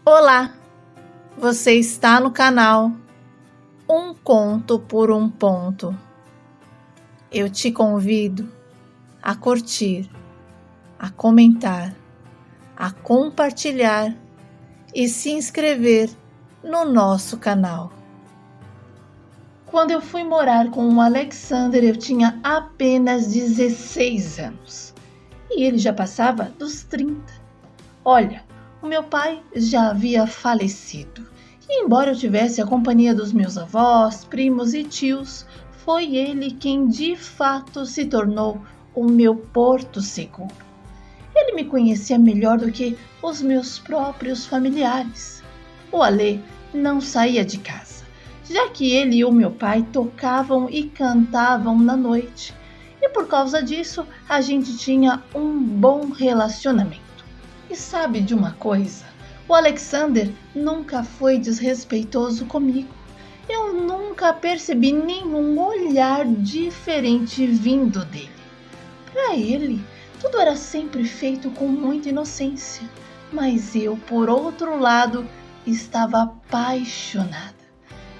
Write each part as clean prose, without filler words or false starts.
Olá, você está no canal Um Conto por um Ponto. Eu te convido a curtir, a comentar, a compartilhar e se inscrever no nosso canal. Quando eu fui morar com o Alexander, eu tinha apenas 16 anos e ele já passava dos 30. Olha, o meu pai já havia falecido e, embora eu tivesse a companhia dos meus avós, primos e tios, foi ele quem de fato se tornou o meu porto seguro. Ele me conhecia melhor do que os meus próprios familiares. O Alê não saía de casa, já que ele e o meu pai tocavam e cantavam na noite, e por causa disso a gente tinha um bom relacionamento. E sabe de uma coisa? O Alexander nunca foi desrespeitoso comigo. Eu nunca percebi nenhum olhar diferente vindo dele. Para ele, tudo era sempre feito com muita inocência. Mas eu, por outro lado, estava apaixonada.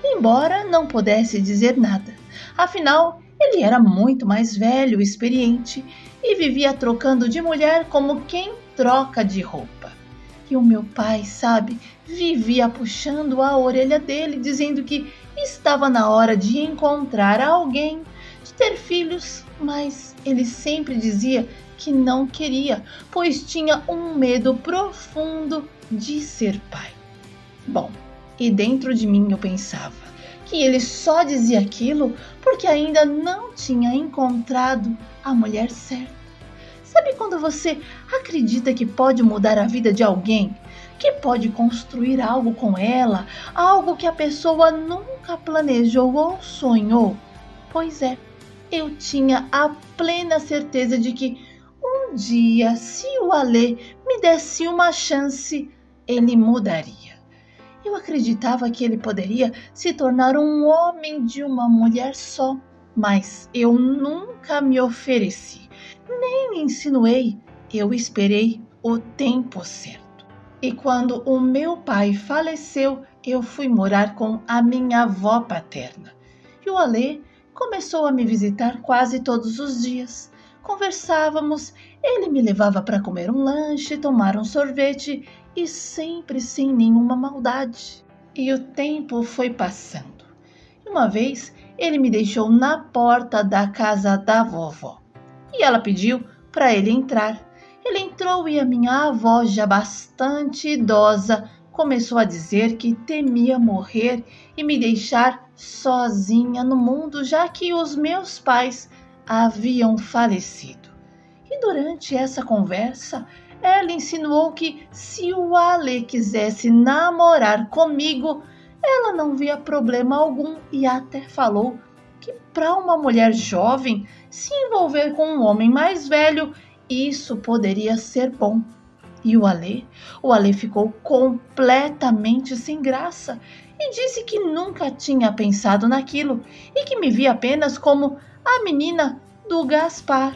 Embora não pudesse dizer nada. Afinal, ele era muito mais velho e experiente e vivia trocando de mulher como quem troca de roupa. E o meu pai, sabe, vivia puxando a orelha dele, dizendo que estava na hora de encontrar alguém, de ter filhos, mas ele sempre dizia que não queria, pois tinha um medo profundo de ser pai. Bom, e dentro de mim eu pensava que ele só dizia aquilo porque ainda não tinha encontrado a mulher certa. Sabe quando você acredita que pode mudar a vida de alguém? Que pode construir algo com ela? Algo que a pessoa nunca planejou ou sonhou? Pois é, eu tinha a plena certeza de que um dia, se o Alê me desse uma chance, ele mudaria. Eu acreditava que ele poderia se tornar um homem de uma mulher só, mas eu nunca me ofereci, nem insinuei, eu esperei o tempo certo. E quando o meu pai faleceu, eu fui morar com a minha avó paterna. E o Alê começou a me visitar quase todos os dias. Conversávamos, ele me levava para comer um lanche, tomar um sorvete e sempre sem nenhuma maldade. E o tempo foi passando. E uma vez ele me deixou na porta da casa da vovó. E ela pediu para ele entrar. Ele entrou e a minha avó, já bastante idosa, começou a dizer que temia morrer e me deixar sozinha no mundo, já que os meus pais haviam falecido. E durante essa conversa, ela insinuou que se o Alê quisesse namorar comigo, ela não via problema algum e até falou que para uma mulher jovem se envolver com um homem mais velho, isso poderia ser bom. E o Alê ficou completamente sem graça e disse que nunca tinha pensado naquilo e que me via apenas como a menina do Gaspar.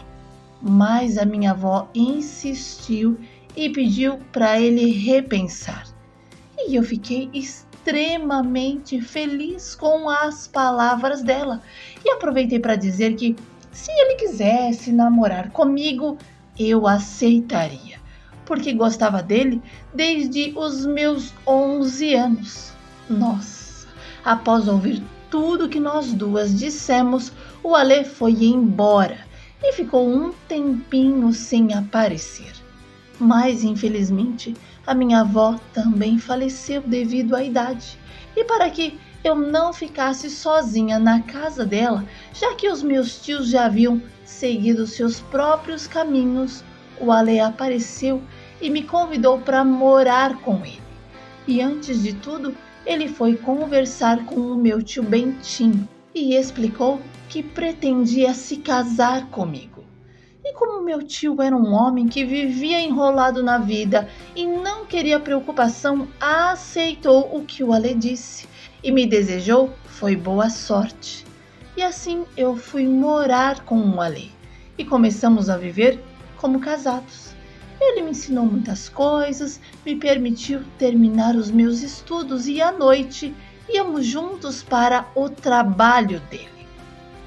Mas a minha avó insistiu e pediu para ele repensar. E eu fiquei extremamente feliz com as palavras dela e aproveitei para dizer que se ele quisesse namorar comigo, eu aceitaria, porque gostava dele desde os meus 11 anos. Nossa, após ouvir tudo que nós duas dissemos, o Alê foi embora e ficou um tempinho sem aparecer. Mas, infelizmente, a minha avó também faleceu devido à idade. E para que eu não ficasse sozinha na casa dela, já que os meus tios já haviam seguido seus próprios caminhos, o Alê apareceu e me convidou para morar com ele. E antes de tudo, ele foi conversar com o meu tio Bentinho e explicou que pretendia se casar comigo. E como meu tio era um homem que vivia enrolado na vida e não queria preocupação, aceitou o que o Alê disse e me desejou foi boa sorte. E assim eu fui morar com o Alê e começamos a viver como casados. Ele me ensinou muitas coisas, me permitiu terminar os meus estudos e à noite íamos juntos para o trabalho dele.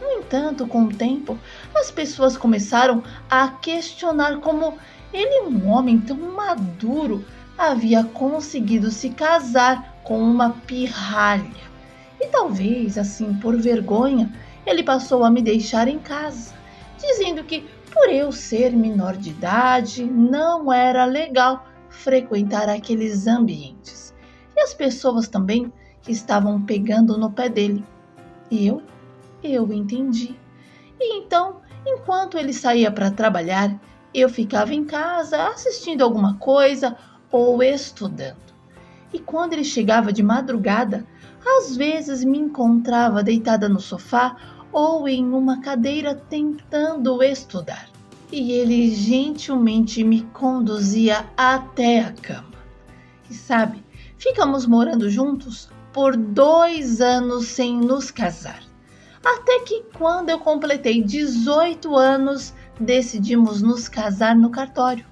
No entanto, com o tempo, as pessoas começaram a questionar como ele, um homem tão maduro, havia conseguido se casar com uma pirralha. E talvez, assim, por vergonha, ele passou a me deixar em casa, dizendo que, por eu ser menor de idade, não era legal frequentar aqueles ambientes. E as pessoas também que estavam pegando no pé dele. E eu entendi. E então, enquanto ele saía para trabalhar, eu ficava em casa assistindo alguma coisa ou estudando. E quando ele chegava de madrugada, às vezes me encontrava deitada no sofá ou em uma cadeira tentando estudar. E ele gentilmente me conduzia até a cama. E sabe, ficamos morando juntos por 2 anos sem nos casar. Até que quando eu completei 18 anos, decidimos nos casar no cartório.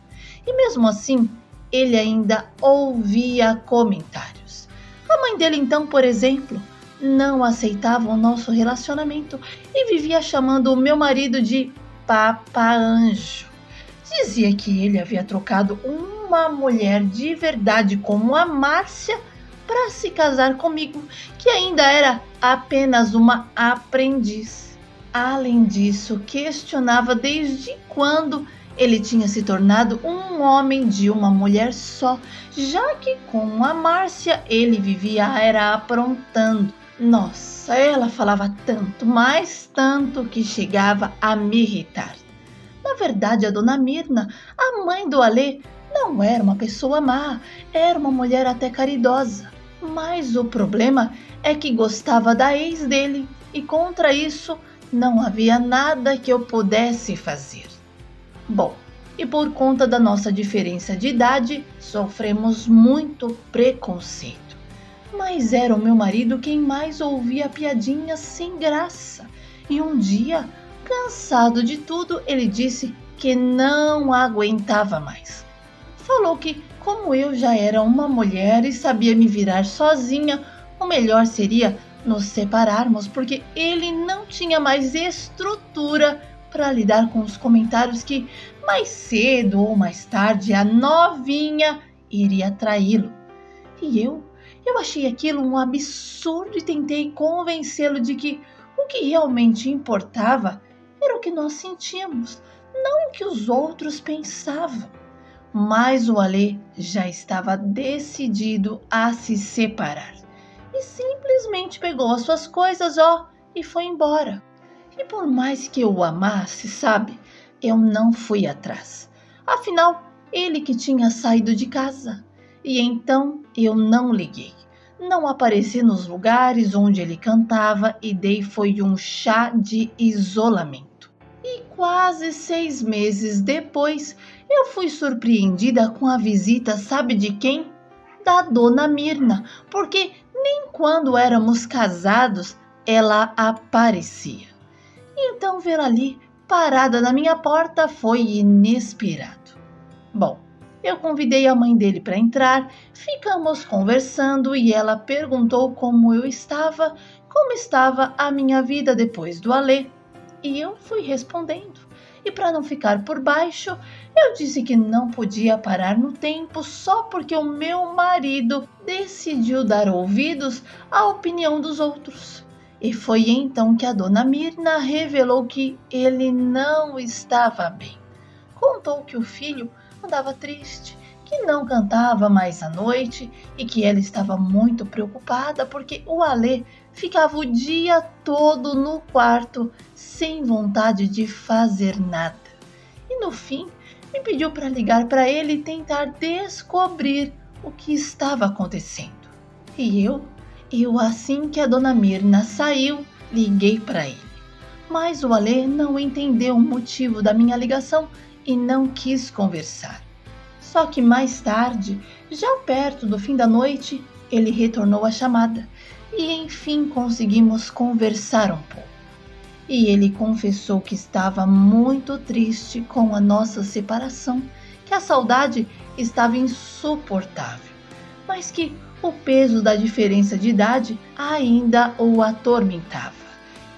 E mesmo assim, ele ainda ouvia comentários. A mãe dele então, por exemplo, não aceitava o nosso relacionamento e vivia chamando o meu marido de Papa Anjo. Dizia que ele havia trocado uma mulher de verdade como a Márcia para se casar comigo, que ainda era apenas uma aprendiz. Além disso, questionava desde quando ele tinha se tornado um homem de uma mulher só, já que com a Márcia ele vivia era aprontando. Nossa, ela falava tanto, mas tanto que chegava a me irritar. Na verdade, a dona Mirna, a mãe do Alê, não era uma pessoa má, era uma mulher até caridosa. Mas o problema é que gostava da ex dele e contra isso não havia nada que eu pudesse fazer. Bom, e por conta da nossa diferença de idade, sofremos muito preconceito. Mas era o meu marido quem mais ouvia piadinhas sem graça. E um dia, cansado de tudo, ele disse que não aguentava mais. Falou que, como eu já era uma mulher e sabia me virar sozinha, o melhor seria nos separarmos, porque ele não tinha mais estrutura para lidar com os comentários que mais cedo ou mais tarde a novinha iria traí-lo. E eu achei aquilo um absurdo e tentei convencê-lo de que o que realmente importava era o que nós sentíamos, não o que os outros pensavam. Mas o Alê já estava decidido a se separar e simplesmente pegou as suas coisas, e foi embora. E por mais que eu o amasse, sabe, eu não fui atrás. Afinal, ele que tinha saído de casa. E então eu não liguei. Não apareci nos lugares onde ele cantava e dei foi um chá de isolamento. E quase 6 meses depois, eu fui surpreendida com a visita, sabe de quem? Da dona Mirna, porque nem quando éramos casados ela aparecia. Então ver ali, parada na minha porta, foi inesperado. Bom, eu convidei a mãe dele para entrar, ficamos conversando e ela perguntou como eu estava, como estava a minha vida depois do Alê. E eu fui respondendo. E para não ficar por baixo, eu disse que não podia parar no tempo só porque o meu marido decidiu dar ouvidos à opinião dos outros. E foi então que a dona Mirna revelou que ele não estava bem. Contou que o filho andava triste, que não cantava mais à noite e que ela estava muito preocupada porque o Alê ficava o dia todo no quarto sem vontade de fazer nada. E no fim, me pediu para ligar para ele e tentar descobrir o que estava acontecendo. E eu, assim que a dona Mirna saiu, liguei para ele. Mas o Alê não entendeu o motivo da minha ligação e não quis conversar. Só que mais tarde, já perto do fim da noite, ele retornou a chamada e enfim conseguimos conversar um pouco. E ele confessou que estava muito triste com a nossa separação, que que a saudade estava insuportável, mas que o peso da diferença de idade ainda o atormentava.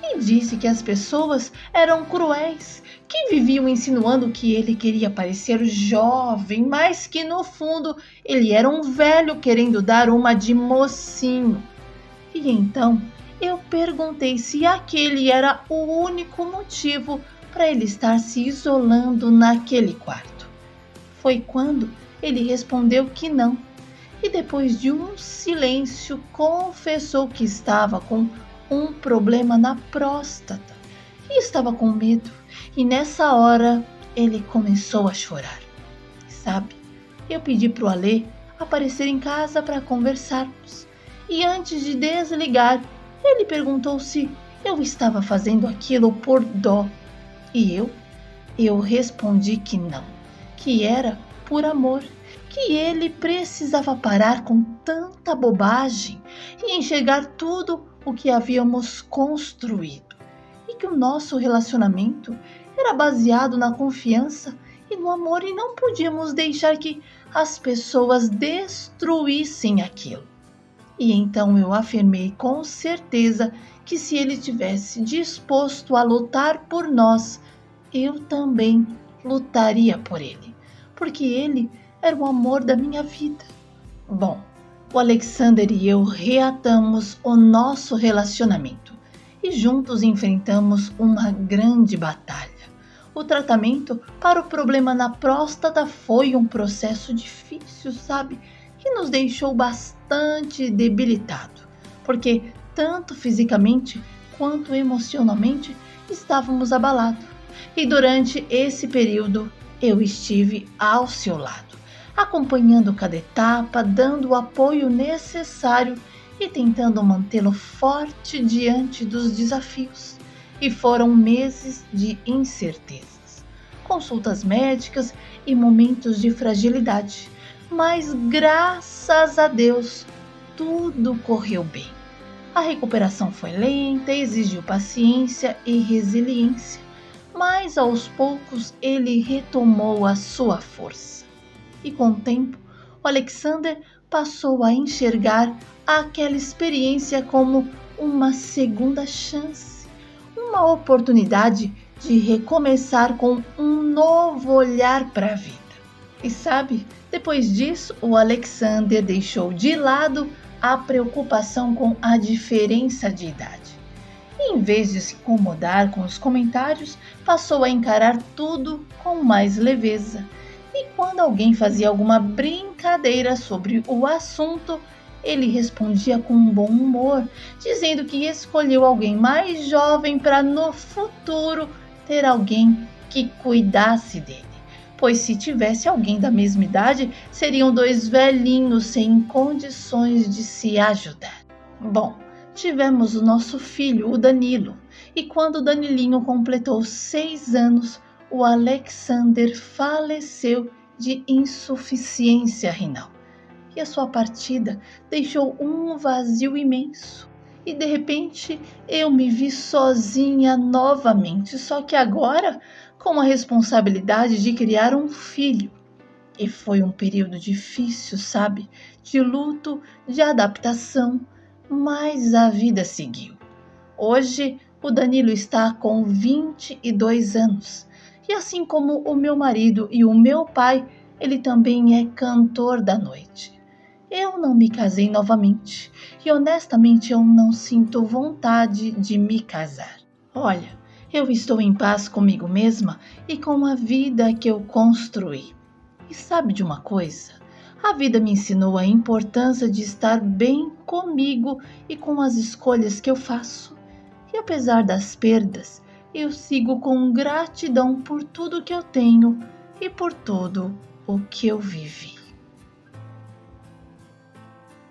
E disse que as pessoas eram cruéis, que viviam insinuando que ele queria parecer jovem, mas que no fundo ele era um velho querendo dar uma de mocinho. E então eu perguntei se aquele era o único motivo para ele estar se isolando naquele quarto. Foi quando ele respondeu que não. E depois de um silêncio, confessou que estava com um problema na próstata e estava com medo. E nessa hora ele começou a chorar. Sabe, eu pedi para o Alê aparecer em casa para conversarmos. E antes de desligar, ele perguntou se eu estava fazendo aquilo por dó. E eu respondi que não, que era por amor, que ele precisava parar com tanta bobagem e enxergar tudo o que havíamos construído, e que o nosso relacionamento era baseado na confiança e no amor, e não podíamos deixar que as pessoas destruíssem aquilo. E então eu afirmei com certeza que se ele tivesse disposto a lutar por nós, eu também lutaria por ele, porque ele era o amor da minha vida. Bom, o Alexander e eu reatamos o nosso relacionamento e juntos enfrentamos uma grande batalha. O tratamento para o problema na próstata foi um processo difícil, sabe? Que nos deixou bastante debilitado, porque tanto fisicamente quanto emocionalmente estávamos abalados. E durante esse período eu estive ao seu lado, acompanhando cada etapa, dando o apoio necessário e tentando mantê-lo forte diante dos desafios. E foram meses de incertezas, consultas médicas e momentos de fragilidade. Mas graças a Deus, tudo correu bem. A recuperação foi lenta, exigiu paciência e resiliência, mas aos poucos ele retomou a sua força. E com o tempo, o Alexander passou a enxergar aquela experiência como uma segunda chance, uma oportunidade de recomeçar com um novo olhar para a vida. E sabe, depois disso, o Alexander deixou de lado a preocupação com a diferença de idade. E em vez de se incomodar com os comentários, passou a encarar tudo com mais leveza. E quando alguém fazia alguma brincadeira sobre o assunto, ele respondia com um bom humor, dizendo que escolheu alguém mais jovem para no futuro ter alguém que cuidasse dele. Pois se tivesse alguém da mesma idade, seriam dois velhinhos sem condições de se ajudar. Bom, tivemos o nosso filho, o Danilo, e quando o Danilinho completou 6 anos, o Alexander faleceu de insuficiência renal. E a sua partida deixou um vazio imenso. E de repente eu me vi sozinha novamente, só que agora com a responsabilidade de criar um filho. E foi um período difícil, sabe? De luto, de adaptação, mas a vida seguiu. Hoje o Danilo está com 22 anos. E assim como o meu marido e o meu pai, ele também é cantor da noite. Eu não me casei novamente e honestamente eu não sinto vontade de me casar. Olha, eu estou em paz comigo mesma e com a vida que eu construí. E sabe de uma coisa? A vida me ensinou a importância de estar bem comigo e com as escolhas que eu faço. E apesar das perdas, eu sigo com gratidão por tudo que eu tenho e por tudo o que eu vivi.